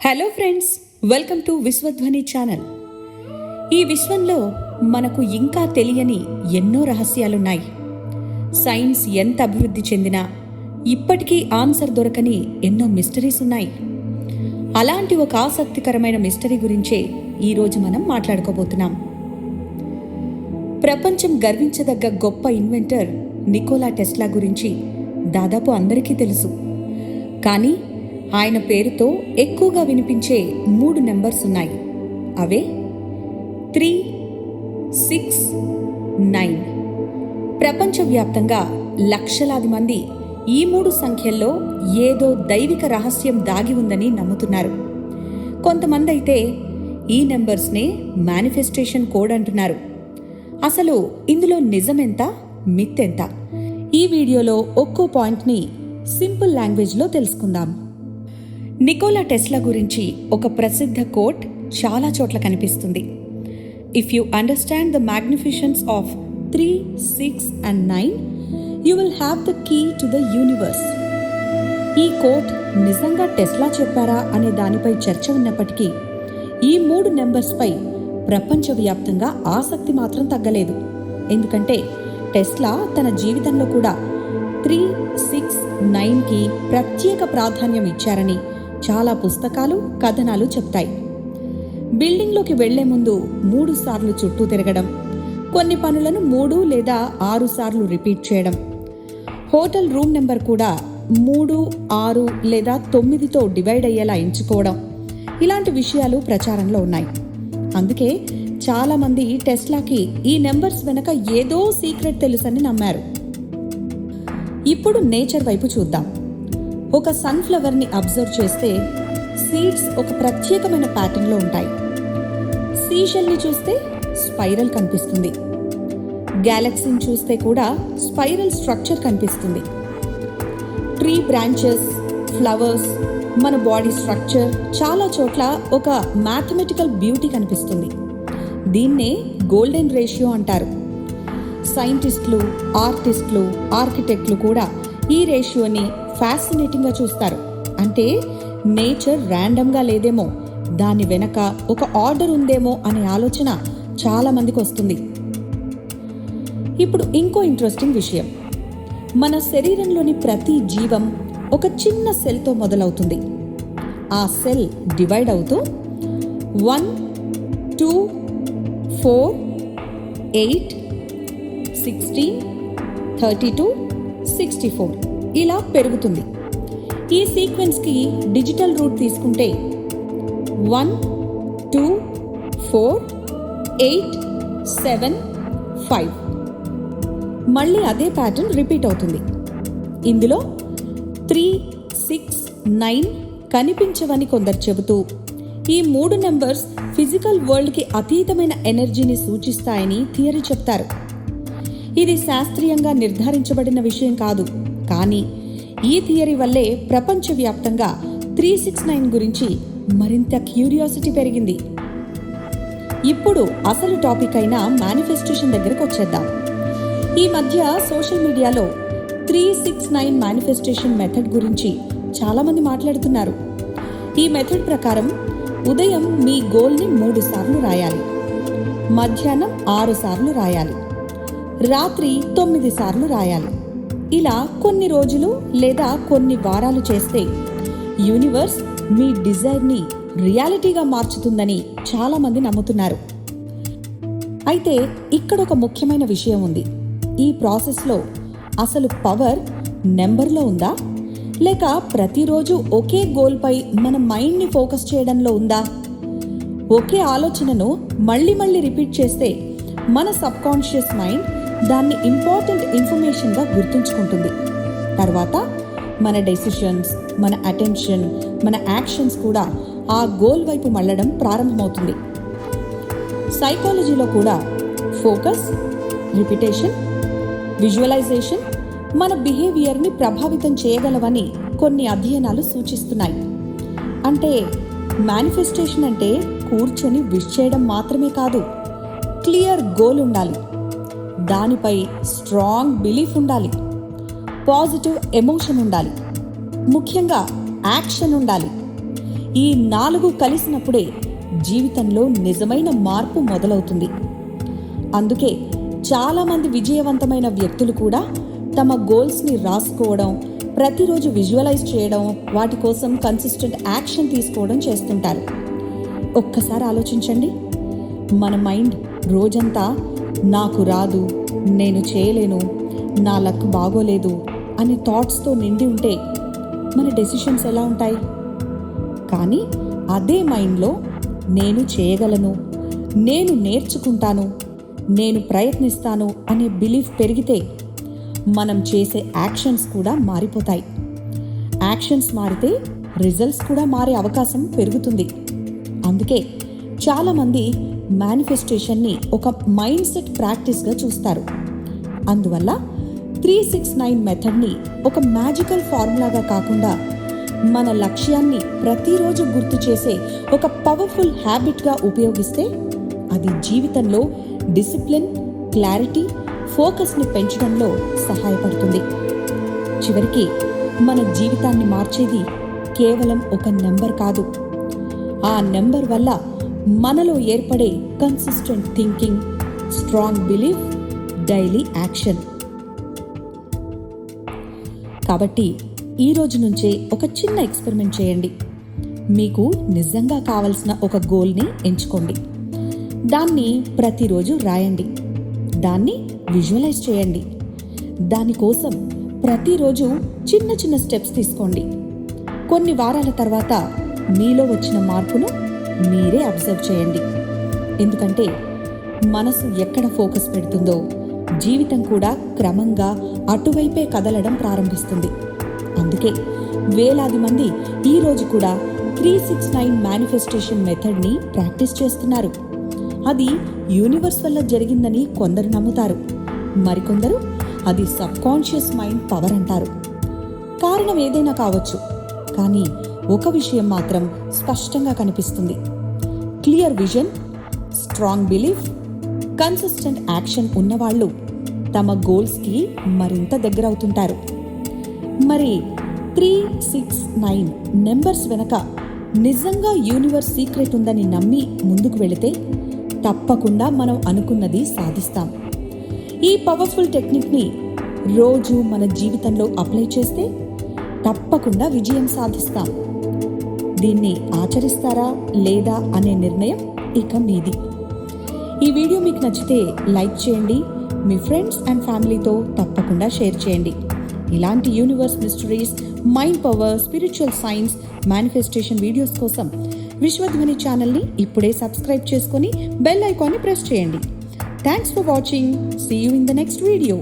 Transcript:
Hello friends, welcome to Vishwadhwani channel. ఈ విశ్వంలో మనకు ఇంకా తెలియని ఎన్నో రహస్యాలున్నాయి. సైన్స్ ఎంత అభివృద్ధి చెందినా ఇప్పటికీ ఆన్సర్ దొరకని ఎన్నో మిస్టరీస్ ఉన్నాయి. అలాంటి ఒక ఆసక్తికరమైన మిస్టరీ గురించే ఈరోజు మనం మాట్లాడుకోబోతున్నాం. ప్రపంచం గర్వించదగ్గ గొప్ప ఇన్వెంటర్ నికోలా టెస్లా గురించి దాదాపు అందరికీ తెలుసు. కానీ ఆయన పేరుతో ఎక్కువగా వినిపించే 3 నెంబర్స్ ఉన్నాయి. అవే 3, 6, 9. ప్రపంచవ్యాప్తంగా లక్షలాది మంది ఈ 3 సంఖ్యల్లో ఏదో దైవిక రహస్యం దాగి ఉందని నమ్ముతున్నారు. కొంతమంది అయితే ఈ నెంబర్స్నే మేనిఫెస్టేషన్ కోడ్ అంటున్నారు. అసలు ఇందులో నిజమెంత, మిత్ ఎంత? ఈ వీడియోలో ఒక్కో పాయింట్ని సింపుల్ లాంగ్వేజ్లో తెలుసుకుందాం. నికోలా టెస్లా గురించి ఒక ప్రసిద్ధ కోట్ చాలా చోట్ల కనిపిస్తుంది. If you understand the magnifications of 3, 6 and 9, you will have the key to the universe. ఈ కోట్ నిజంగా టెస్లా చెప్పారా అనే దానిపై చర్చ ఉన్నప్పటికీ ఈ 3 నెంబర్స్పై ప్రపంచవ్యాప్తంగా ఆసక్తి మాత్రం తగ్గలేదు. ఎందుకంటే టెస్లా తన జీవితంలో కూడా 3, 6, 9కి ప్రత్యేక ప్రాధాన్యం ఇచ్చారని చాలా పుస్తకాలు, కథనాలు చెప్తాయి. బిల్డింగ్లోకి వెళ్లే ముందు 3 సార్లు చుట్టూ తిరగడం, కొన్ని పనులను 3 లేదా 6 సార్లు రిపీట్ చేయడం, హోటల్ రూమ్ నెంబర్ కూడా 3, 6 లేదా 9తో డివైడ్ అయ్యేలా ఎంచుకోవడం, ఇలాంటి విషయాలు ప్రచారంలో ఉన్నాయి. అందుకే చాలామంది టెస్లాకి ఈ నెంబర్స్ వెనక ఏదో సీక్రెట్ తెలుసని నమ్మారు. ఇప్పుడు నేచర్ వైపు చూద్దాం. ఒక సన్ఫ్లవర్ని అబ్జర్వ్ చేస్తే సీడ్స్ ఒక ప్రత్యేకమైన ప్యాటర్న్లో ఉంటాయి. సీషెల్ని చూస్తే స్పైరల్ కనిపిస్తుంది. గ్యాలక్సీని చూస్తే కూడా స్పైరల్ స్ట్రక్చర్ కనిపిస్తుంది. ట్రీ బ్రాంచెస్, ఫ్లవర్స్, మన బాడీ స్ట్రక్చర్ చాలా చోట్ల ఒక మ్యాథమెటికల్ బ్యూటీ కనిపిస్తుంది. దీన్నే గోల్డెన్ రేషియో అంటారు. సైంటిస్టులు, ఆర్టిస్టులు, ఆర్కిటెక్ట్లు కూడా ఈ రేషియోని ఫ్యాసినేటింగ్గా చూస్తారు. అంటే నేచర్ ర్యాండమ్గా లేదేమో, దాని వెనక ఒక ఆర్డర్ ఉందేమో అనే ఆలోచన చాలా మందికి వస్తుంది. ఇప్పుడు ఇంకో ఇంట్రెస్టింగ్ విషయం, మన శరీరంలోని ప్రతి జీవం ఒక చిన్న సెల్తో మొదలవుతుంది. ఆ సెల్ డివైడ్ అవుతూ 1, 2, 4, 8, 16, 32, 64 ఇలా పెరుగుతుంది. ఈ సీక్వెన్స్కి డిజిటల్ రూట్ తీసుకుంటే 1, 2, 4, 8, 7, 5 మళ్ళీ అదే ప్యాటర్న్ రిపీట్ అవుతుంది. ఇందులో 3, 6, 9 కనిపించవని కొందరు చెబుతూ ఈ 3 నెంబర్స్ ఫిజికల్ వరల్డ్కి అతీతమైన ఎనర్జీని సూచిస్తాయని థియరీ చెప్తారు. ఇది శాస్త్రీయంగా నిర్ధారించబడిన విషయం కాదు, కానీ ఈ థియరీ వల్లే ప్రపంచవ్యాప్తంగా 369 గురించి మరింత క్యూరియాసిటీ పెరిగింది. ఇప్పుడు అసలు టాపిక్ అయిన మేనిఫెస్టేషన్ దగ్గరకు వచ్చేద్దాం. ఈ మధ్య సోషల్ మీడియాలో 369 మేనిఫెస్టేషన్ మెథడ్ గురించి చాలామంది మాట్లాడుతున్నారు. ఈ మెథడ్ ప్రకారం ఉదయం మీ గోల్ని 3 సార్లు రాయాలి, మధ్యాహ్నం 6 సార్లు రాయాలి, రాత్రి 9 సార్లు రాయాలి. ఇలా కొన్ని రోజులు లేదా కొన్ని వారాలు చేస్తే యూనివర్స్ మీ డిజైర్ని రియాలిటీగా మార్చుతుందని చాలామంది నమ్ముతున్నారు. అయితే ఇక్కడ ఒక ముఖ్యమైన విషయం ఉంది. ఈ ప్రాసెస్లో అసలు పవర్ నెంబర్లో ఉందా, లేక ప్రతిరోజు ఒకే గోల్పై మన మైండ్ని ఫోకస్ చేయడంలో ఉందా? ఒకే ఆలోచనను మళ్ళీ మళ్ళీ రిపీట్ చేస్తే మన సబ్కాన్షియస్ మైండ్ దాన్ని ఇంపార్టెంట్ ఇన్ఫర్మేషన్గా గుర్తుంచుకుంటుంది. తర్వాత మన డెసిషన్స్, మన అటెన్షన్, మన యాక్షన్స్ కూడా ఆ గోల్ వైపు మళ్ళడం ప్రారంభమవుతుంది. సైకాలజీలో కూడా ఫోకస్, రిపిటేషన్, విజువలైజేషన్ మన బిహేవియర్ని ప్రభావితం చేయగలవని కొన్ని అధ్యయనాలు సూచిస్తున్నాయి. అంటే మేనిఫెస్టేషన్ అంటే కూర్చొని విష్ చేయడం మాత్రమే కాదు, క్లియర్ గోల్ ఉండాలి, దానిపై స్ట్రాంగ్ బిలీఫ్ ఉండాలి, పాజిటివ్ ఎమోషన్ ఉండాలి, ముఖ్యంగా యాక్షన్ ఉండాలి. ఈ 4 కలిసినప్పుడే జీవితంలో నిజమైన మార్పు మొదలవుతుంది. అందుకే చాలామంది విజయవంతమైన వ్యక్తులు కూడా తమ గోల్స్ని రాసుకోవడం, ప్రతిరోజు విజువలైజ్ చేయడం, వాటి కోసం కన్సిస్టెంట్ యాక్షన్ తీసుకోవడం చేస్తుంటారు. ఒక్కసారి ఆలోచించండి, మన మైండ్ రోజంతా నాకు రాదు, నేను చేయలేను, నా లక్ బాగోలేదు అనే థాట్స్తో నిండి ఉంటే మన డెసిషన్స్ ఎలా ఉంటాయి? కానీ అదే మైండ్లో నేను చేయగలను, నేను నేర్చుకుంటాను, నేను ప్రయత్నిస్తాను అనే బిలీఫ్ పెరిగితే మనం చేసే యాక్షన్స్ కూడా మారిపోతాయి. యాక్షన్స్ మారితే రిజల్ట్స్ కూడా మారే అవకాశం పెరుగుతుంది. అందుకే చాలామంది మేనిఫెస్టేషన్ని ఒక మైండ్ సెట్ ప్రాక్టీస్గా చూస్తారు. అందువల్ల 369 మెథడ్ని ఒక మ్యాజికల్ ఫార్ములాగా కాకుండా మన లక్ష్యాన్ని ప్రతిరోజు గుర్తు చేసే ఒక పవర్ఫుల్ హ్యాబిట్గా ఉపయోగిస్తే అది జీవితంలో డిసిప్లిన్, క్లారిటీ, ఫోకస్ని పెంచడంలో సహాయపడుతుంది. చివరికి మన జీవితాన్ని మార్చేది కేవలం ఒక నెంబర్ కాదు, ఆ నెంబర్ వల్ల మనలో ఏర్పడే consistent thinking, strong belief, daily action. కాబట్టి ఈ రోజు నుంచే ఒక చిన్న ఎక్స్పెరిమెంట్ చేయండి. మీకు నిజంగా కావలసిన ఒక గోల్ని ఎంచుకోండి. దాన్ని ప్రతిరోజు రాయండి, దాన్ని విజువలైజ్ చేయండి. దానికోసం ప్రతిరోజు చిన్న చిన్న స్టెప్స్ తీసుకోండి. కొన్ని వారాల తర్వాత మీలో వచ్చిన మార్పును మీరే అబ్జర్వ్ చేయండి. ఎందుకంటే మనసు ఎక్కడ ఫోకస్ పెడుతుందో జీవితం కూడా క్రమంగా అటువైపే కదలడం ప్రారంభిస్తుంది. అందుకే వేలాది మంది ఈరోజు కూడా 369 మేనిఫెస్టేషన్ మెథడ్ని ప్రాక్టీస్ చేస్తున్నారు. అది యూనివర్స్ వల్ల జరిగిందని కొందరు నమ్ముతారు, మరికొందరు అది సబ్కాన్షియస్ మైండ్ పవర్ అంటారు. కారణం ఏదైనా కావచ్చు, కానీ ఒక విషయం మాత్రం స్పష్టంగా కనిపిస్తుంది. Clear vision, strong belief, consistent action ఉన్నవాళ్ళు తమ గోల్స్కి మరింత దగ్గర అవుతుంటారు. మరి 369 నెంబర్స్ వెనక నిజంగా యూనివర్స్ సీక్రెట్ ఉందని నమ్మి ముందుకు వెళితే తప్పకుండా మనం అనుకున్నది సాధిస్తాం. ఈ పవర్ఫుల్ టెక్నిక్ని రోజు మన జీవితంలో అప్లై చేస్తే తప్పకుండా విజయం సాధిస్తాం. దీన్ని ఆచరిస్తారా లేదా అనే నిర్ణయం ఇక మీది. ఈ వీడియో మీకు నచ్చితే లైక్ చేయండి, మీ ఫ్రెండ్స్ అండ్ ఫ్యామిలీతో తప్పకుండా షేర్ చేయండి. ఇలాంటి universe mysteries, mind power, spiritual science, manifestation videos కోసం విశ్వధ్వని ఛానల్ని ఇప్పుడే సబ్స్క్రైబ్ చేసుకొని బెల్ ఐకాన్ని ప్రెస్ చేయండి. Thanks for watching. See you in the next video.